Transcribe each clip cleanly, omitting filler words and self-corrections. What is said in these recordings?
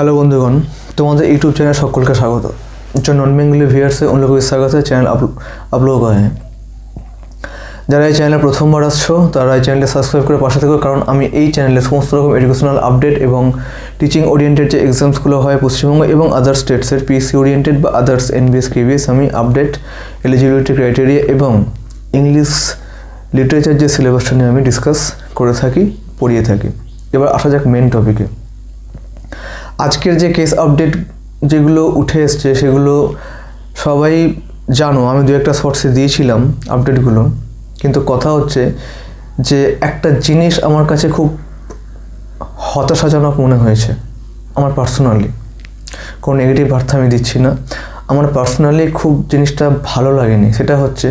Hello বন্ধুগণ, তোমাদের YouTube channel সকলকে স্বাগত। जो नॉन बेंगली ভিউয়ার্স है उन लोगों को स्वागत है। चैनल आप लोग हैं যারা এই চ্যানেলে প্রথমবার আসছো তারা এই চ্যানেলটি সাবস্ক্রাইব করে পাশে থেকো, কারণ আমি এই চ্যানেলে সমস্ত রকম এডুকেশনাল আপডেট এবং টিচিং ওরিয়েন্টেড যে এক্সামসগুলো হয় পশ্চিমবঙ্গ এবং আদার স্টেটসের পিএসসি ওরিয়েন্টেড বা আদার্স এনবিএস কেভিএস আমি আপডেট, এলিজিবিলিটি ক্রাইটেরিয়া এবং ইংলিশ লিটারেচার যে সিলেবাসটা নিয়ে আমি ডিসকাস করে থাকি, পড়িয়ে থাকি। এবার আসা যাক মেন টপিকে। আজকের যে কেস আপডেট যেগুলো উঠে এসছে সেগুলো সবাই জানো, আমি দু একটা শর্টসে দিয়েছিলাম আপডেটগুলো। কিন্তু কথা হচ্ছে যে একটা জিনিস আমার কাছে খুব হতাশাজনক মনে হয়েছে আমার পার্সোনালি। কোনো নেগেটিভ বার্তা আমি দিচ্ছি না, আমার পার্সোনালি খুব জিনিসটা ভালো লাগেনি। সেটা হচ্ছে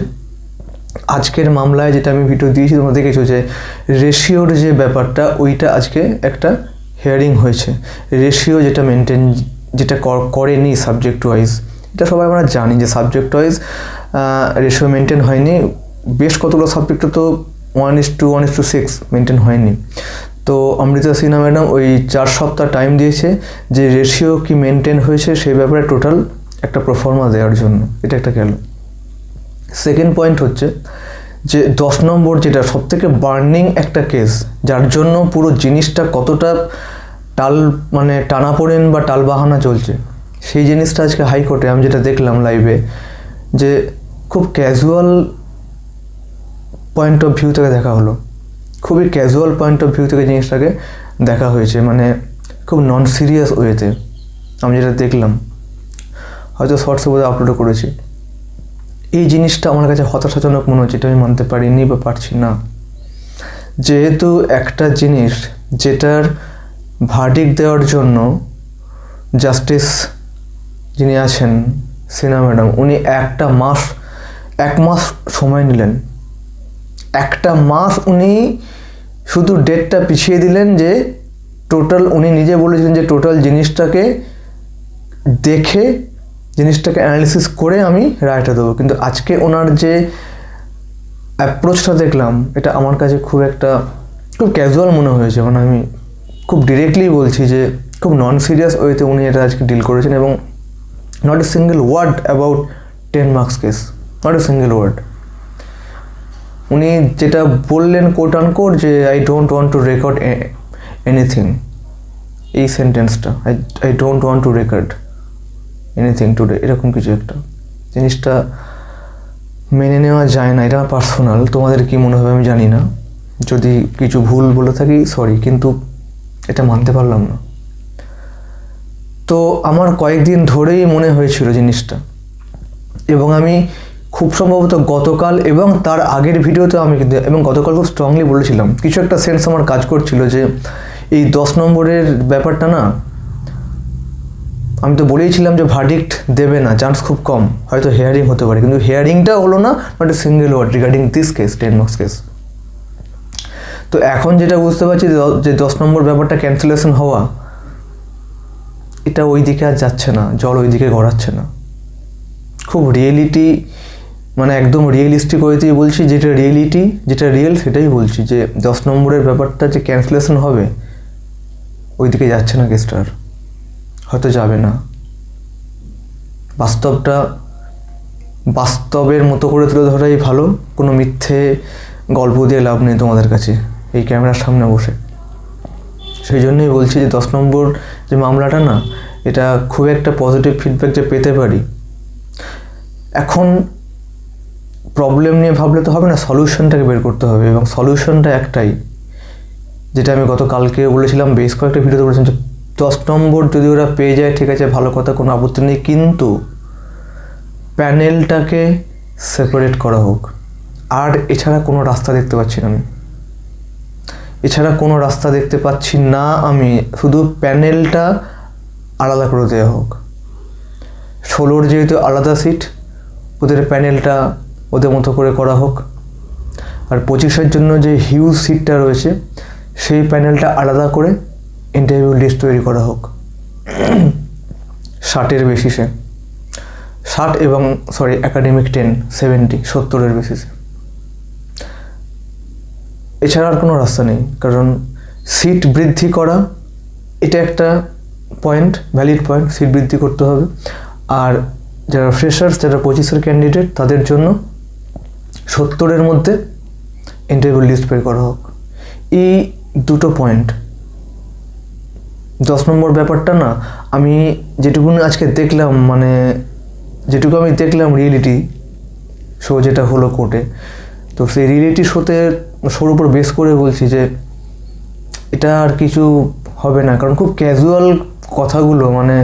আজকের মামলায় যেটা আমি ভিডিও দিয়েছি, তোমরা দেখেছো যে রেশিওর যে ব্যাপারটা ওইটা আজকে একটা হিয়ারিং হয়েছে। রেশিও যেটা মেনটেন যেটা করেনি সাবজেক্ট ওয়াইজ, এটা সবাই আমরা জানি যে সাবজেক্ট ওয়াইজ রেশিও মেনটেন হয়নি। বেশ কতগুলো সাবজেক্টে তো 1:1:6 মেনটেন হয়নি। তো অমৃতা সিনহা ম্যাডাম ওই 4 সপ্তাহ টাইম দিয়েছে যে রেশিও কি মেনটেন হয়েছে সেই ব্যাপারে টোটাল একটা প্রফর্মা দেওয়ার জন্য। এটা একটা গেল। সেকেন্ড পয়েন্ট হচ্ছে যে 10 নম্বর যেটা সবথেকে বার্নিং একটা কেস, যার জন্য পুরো জিনিসটা কতটা টানাপোড়েন বা টালবাহানা চলছে, সেই জিনিসটা আজকে হাইকোর্টে আমি যেটা দেখলাম লাইভে, যে খুব ক্যাজুয়াল পয়েন্ট অফ ভিউ থেকে দেখা হলো। খুবই ক্যাজুয়াল পয়েন্ট অফ ভিউ থেকে জিনিসটাকে দেখা হয়েছে, মানে খুব নন সিরিয়াস ওয়েতে আমি যেটা দেখলাম। হয়তো শর্টসে বোধহয় আপলোডও করেছি। এই জিনিসটা আমার কাছে হতাশাজনক মনে হচ্ছে, এটা আমি মানতে পারিনি বা পারছি না। যেহেতু একটা জিনিস যেটার ভার্ডিক্ট দেওয়ার জন্য জাস্টিস যিনি আছেন সিনহা ম্যাডাম, উনি এক মাস সময় নিলেন। একটা মাস উনি শুধু ডেটটা পিছিয়ে দিলেন, যে টোটাল উনি নিজে বলেছিলেন যে টোটাল জিনিসটাকে দেখে জিনিসটাকে অ্যানালিসিস করে আমি রায়টা দেবো। কিন্তু আজকে ওনার যে অ্যাপ্রোচটা দেখলাম, এটা আমার কাছে খুব ক্যাজুয়াল মনে হয়েছে। মানে আমি খুব ডিরেক্টলি বলছি যে খুব নন সিরিয়াস ওয়েতে উনি এটা আজকে ডিল করেছেন, এবং not a single word about 10 marks case, not a single word. উনি যেটা বললেন কোট আনকোট যে I don't want to record anything, এই সেন্টেন্সটা I don't want to record anything today, এরকম কিছু একটা। জিনিসটা মেনে নেওয়া যায় না। এটা পার্সোনাল, তোমাদের কি মনে হবে আমি জানি না। যদি কিছু ভুল বলে থাকি সরি, কিন্তু এটা মানতে পারলাম না। তো আমার কয়েকদিন ধরেই মনে হয়েছিল জিনিসটা, এবং আমি খুব সম্ভবত গতকাল এবং তার আগের ভিডিওতে আমি কিন্তু এবং গতকাল খুব স্ট্রংলি বলেছিলাম, কিছু একটা সেন্স আমার কাজ করছিল যে এই 10 নম্বরের ব্যাপারটা না, আমি তো বলেইছিলাম যে ভার্ডিক্ট দেবে না, চান্স খুব কম, হয়তো হিয়ারিং হতে পারে, কিন্তু হিয়ারিংটা হলো না, not a single word regarding this case 10 marks case. তো এখন যেটা বুঝতে পারছি যে 10 নম্বর ব্যাপারটা ক্যান্সেলেশন হওয়া, এটা ওই দিকে আর যাচ্ছে না, জল ওই দিকে গড়াচ্ছে না। খুব রিয়েলিটি, মানে একদম রিয়েলিস্টিক ওয়েতেই বলছি, যেটা রিয়েলিটি যেটা রিয়েল সেটাই বলছি, যে 10 নম্বরের ব্যাপারটা যে ক্যান্সেলেশন হবে ওই দিকে যাচ্ছে না কেসটার, হয়তো যাবে না। বাস্তবের মতো করে তুলে ধরাই ভালো, কোনো মিথ্যে গল্প দিয়ে লাভ নেই তোমাদের কাছে এই ক্যামেরার সামনে বসে। সেই জন্যই বলছি যে 10 নম্বর যে মামলাটা না, এটা খুব একটা পজিটিভ ফিডব্যাক যে পেতে পারি। এখন প্রবলেম নিয়ে ভাবলে তো হবে না, সলিউশনটাকে বের করতে হবে, এবং সলিউশনটা একটাই, যেটা আমি গতকালকে বলেছিলাম, বেশ কয়েকটা ভিডিওতে বলেছিলাম, যে 10 নম্বর যদি ওরা পেয়ে যায় ঠিক আছে, ভালো কথা, কোনো আপত্তি নেই, কিন্তু প্যানেলটাকে সেপারেট করা হোক। আর এছাড়া কোনো রাস্তা দেখতে পাচ্ছি না আমি, শুধু প্যানেলটা আলাদা করে দেওয়া হোক। 16 যেহেতু আলাদা সিট, ওদের প্যানেলটা ওদের মতো করে করা হোক। আর 25-এর জন্য যে হিউজ সিটটা রয়েছে সেই প্যানেলটা আলাদা করে ইন্টারভিউ লিস্ট তৈরি করা হোক 60-এর বেসিসে, 60 এবং একাডেমিক 70-এর বেসিসে। এছাড়া আর কোনো রাস্তা নেই, কারণ সিট বৃদ্ধি করা এটা একটা পয়েন্ট, ভ্যালিড পয়েন্ট, সিট বৃদ্ধি করতে হবে। আর যারা ফ্রেশার্স, যারা 25-এর ক্যান্ডিডেট, তাদের জন্য 70-এর মধ্যে ইন্টারভিউ লিস্ট বের করা হোক। এই দুটো পয়েন্ট। 10 নম্বর ব্যাপারটা না, আমি যেটুকু আজকে দেখলাম, মানে যেটুকু আমি দেখলাম রিয়েলিটি শো যেটা হলো কোর্টে, তো সেই রিয়েলিটি শোর উপর বেস করে বলছি যে এটা আর কিছু হবে না। কারণ খুব ক্যাজুয়াল কথাগুলো, মানে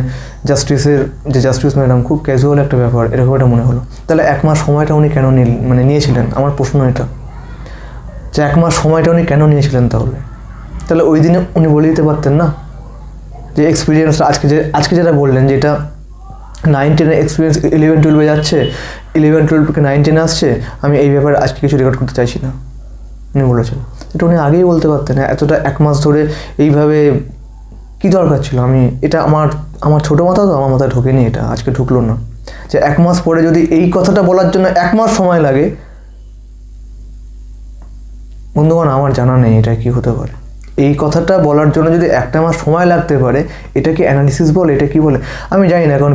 জাস্টিস ম্যাডাম খুব ক্যাজুয়াল একটা ব্যাপার, এরকম একটা মনে হলো। তাহলে 1 মাস সময়টা উনি কেন নিয়েছিলেন? আমার প্রশ্ন এটা, যে 1 মাস সময়টা উনি কেন নিয়েছিলেন? তাহলে ওই দিনে উনি বলে দিতে পারতেন না যে এক্সপিরিয়েন্সটা আজকে যেটা বললেন, যে এটা 9-10 এক্সপিরিয়েন্স 11-12 যাচ্ছে, 11-12 9-10 আসছে, আমি এই ব্যাপারে আজকে কিছু রেকর্ড করতে চাইছি না, উনি বলেছেন। এটা উনি আগেই বলতে পারতেন। এতটা 1 মাস ধরে এইভাবে কি দরকার ছিল? এটা আমার ছোটো মাথা, তো আমার মাথায় ঢোকেনি, এটা আজকে ঢুকলো না। যে 1 মাস পরে যদি এই কথাটা বলার জন্য 1 মাস সময় লাগে, বন্ধুগণ আমার জানা নেই এটা কি হতে পারে। এই কথাটা বলার জন্য যদি 1 মাস সময় লাগতে পারে, এটা কি অ্যানালিসিস বলে, এটা কি বলে আমি জানি না। কারণ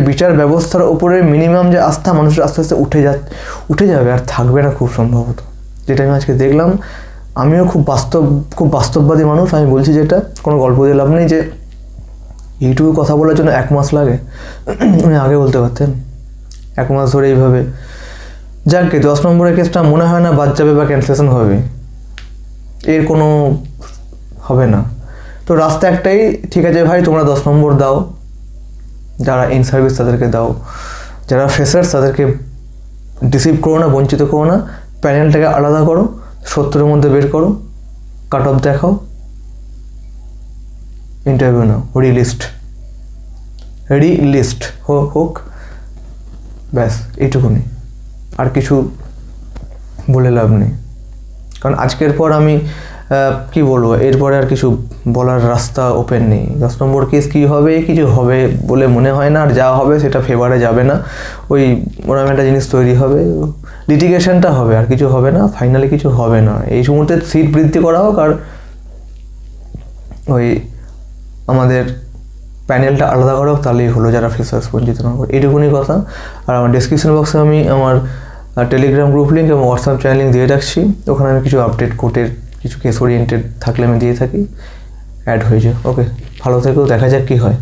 বিচার ব্যবস্থার উপরে মিনিমাম যে আস্থা মানুষের আস্তে আস্তে উঠে যাবে, আর থাকবে না খুব সম্ভবত। যেটা আমি আজকে দেখলাম, আমিও খুব বাস্তববাদী মানুষ, আমি বলছি যেটা কোনো গল্প দিয়ে লাভ নেই, যে এইটুকু কথা বলার জন্য 1 মাস লাগে, উনি আগে বলতে পারতেন। 1 মাস ধরে এইভাবে যাকে 10 নম্বরের কেসটা মনে হয় না বাদ যাবে বা ক্যান্সেলেশন হবে, এর কোনো হবে না। তো রাস্তা একটাই, ঠিক আছে ভাই তোমরা 10 নম্বর দাও, যারা ইন সার্ভিস তাদেরকে দাও, যারা ফ্রেশার্স তাদেরকে ডিসিভ করো না, বঞ্চিত করো না, প্যানেলটাকে আলাদা করো, 70-এর মধ্যে বের করো, কাট অফ দেখাও, ইন্টারভিউ নাও, রিলিস্ট হোক, ব্যাস এইটুকুনি, আর কিছু বলে লাভ নেই। কারণ আজকের পর আমি কি বলবো, এরপরে আর কিছু বলার রাস্তা ওপেন নেই। 10 নম্বর কেস কী হবে, কিছু হবে বলে মনে হয় না, আর যা হবে সেটা ফেভারে যাবে না। ওই ওরকম একটা জিনিস তৈরি হবে, লিটিগেশনটা হবে, আর কিছু হবে না, ফাইনালি কিছু হবে না। এই মুহূর্তে সিট বৃদ্ধি করা হোক, আর ওই আমাদের প্যানেলটা আলাদা করা হোক, তাহলেই হলো, যারা ফ্রেশার্স বঞ্চিত না করে। এইটুকুনি কথা। আর আমার ডেসক্রিপশন বক্সে আমি আমার টেলিগ্রাম গ্রুপ লিঙ্ক এবং হোয়াটসঅ্যাপ চ্যানেল লিঙ্ক দিয়ে রাখছি। ওখানে আমি কিছু আপডেট কোর্টের কিছু কেস ওরিয়েন্টেড থাকলে আমি দিয়ে থাকি, অ্যাড হয়ে যায়। ওকে, ভালো থেকো, দেখা যাক কী হয়।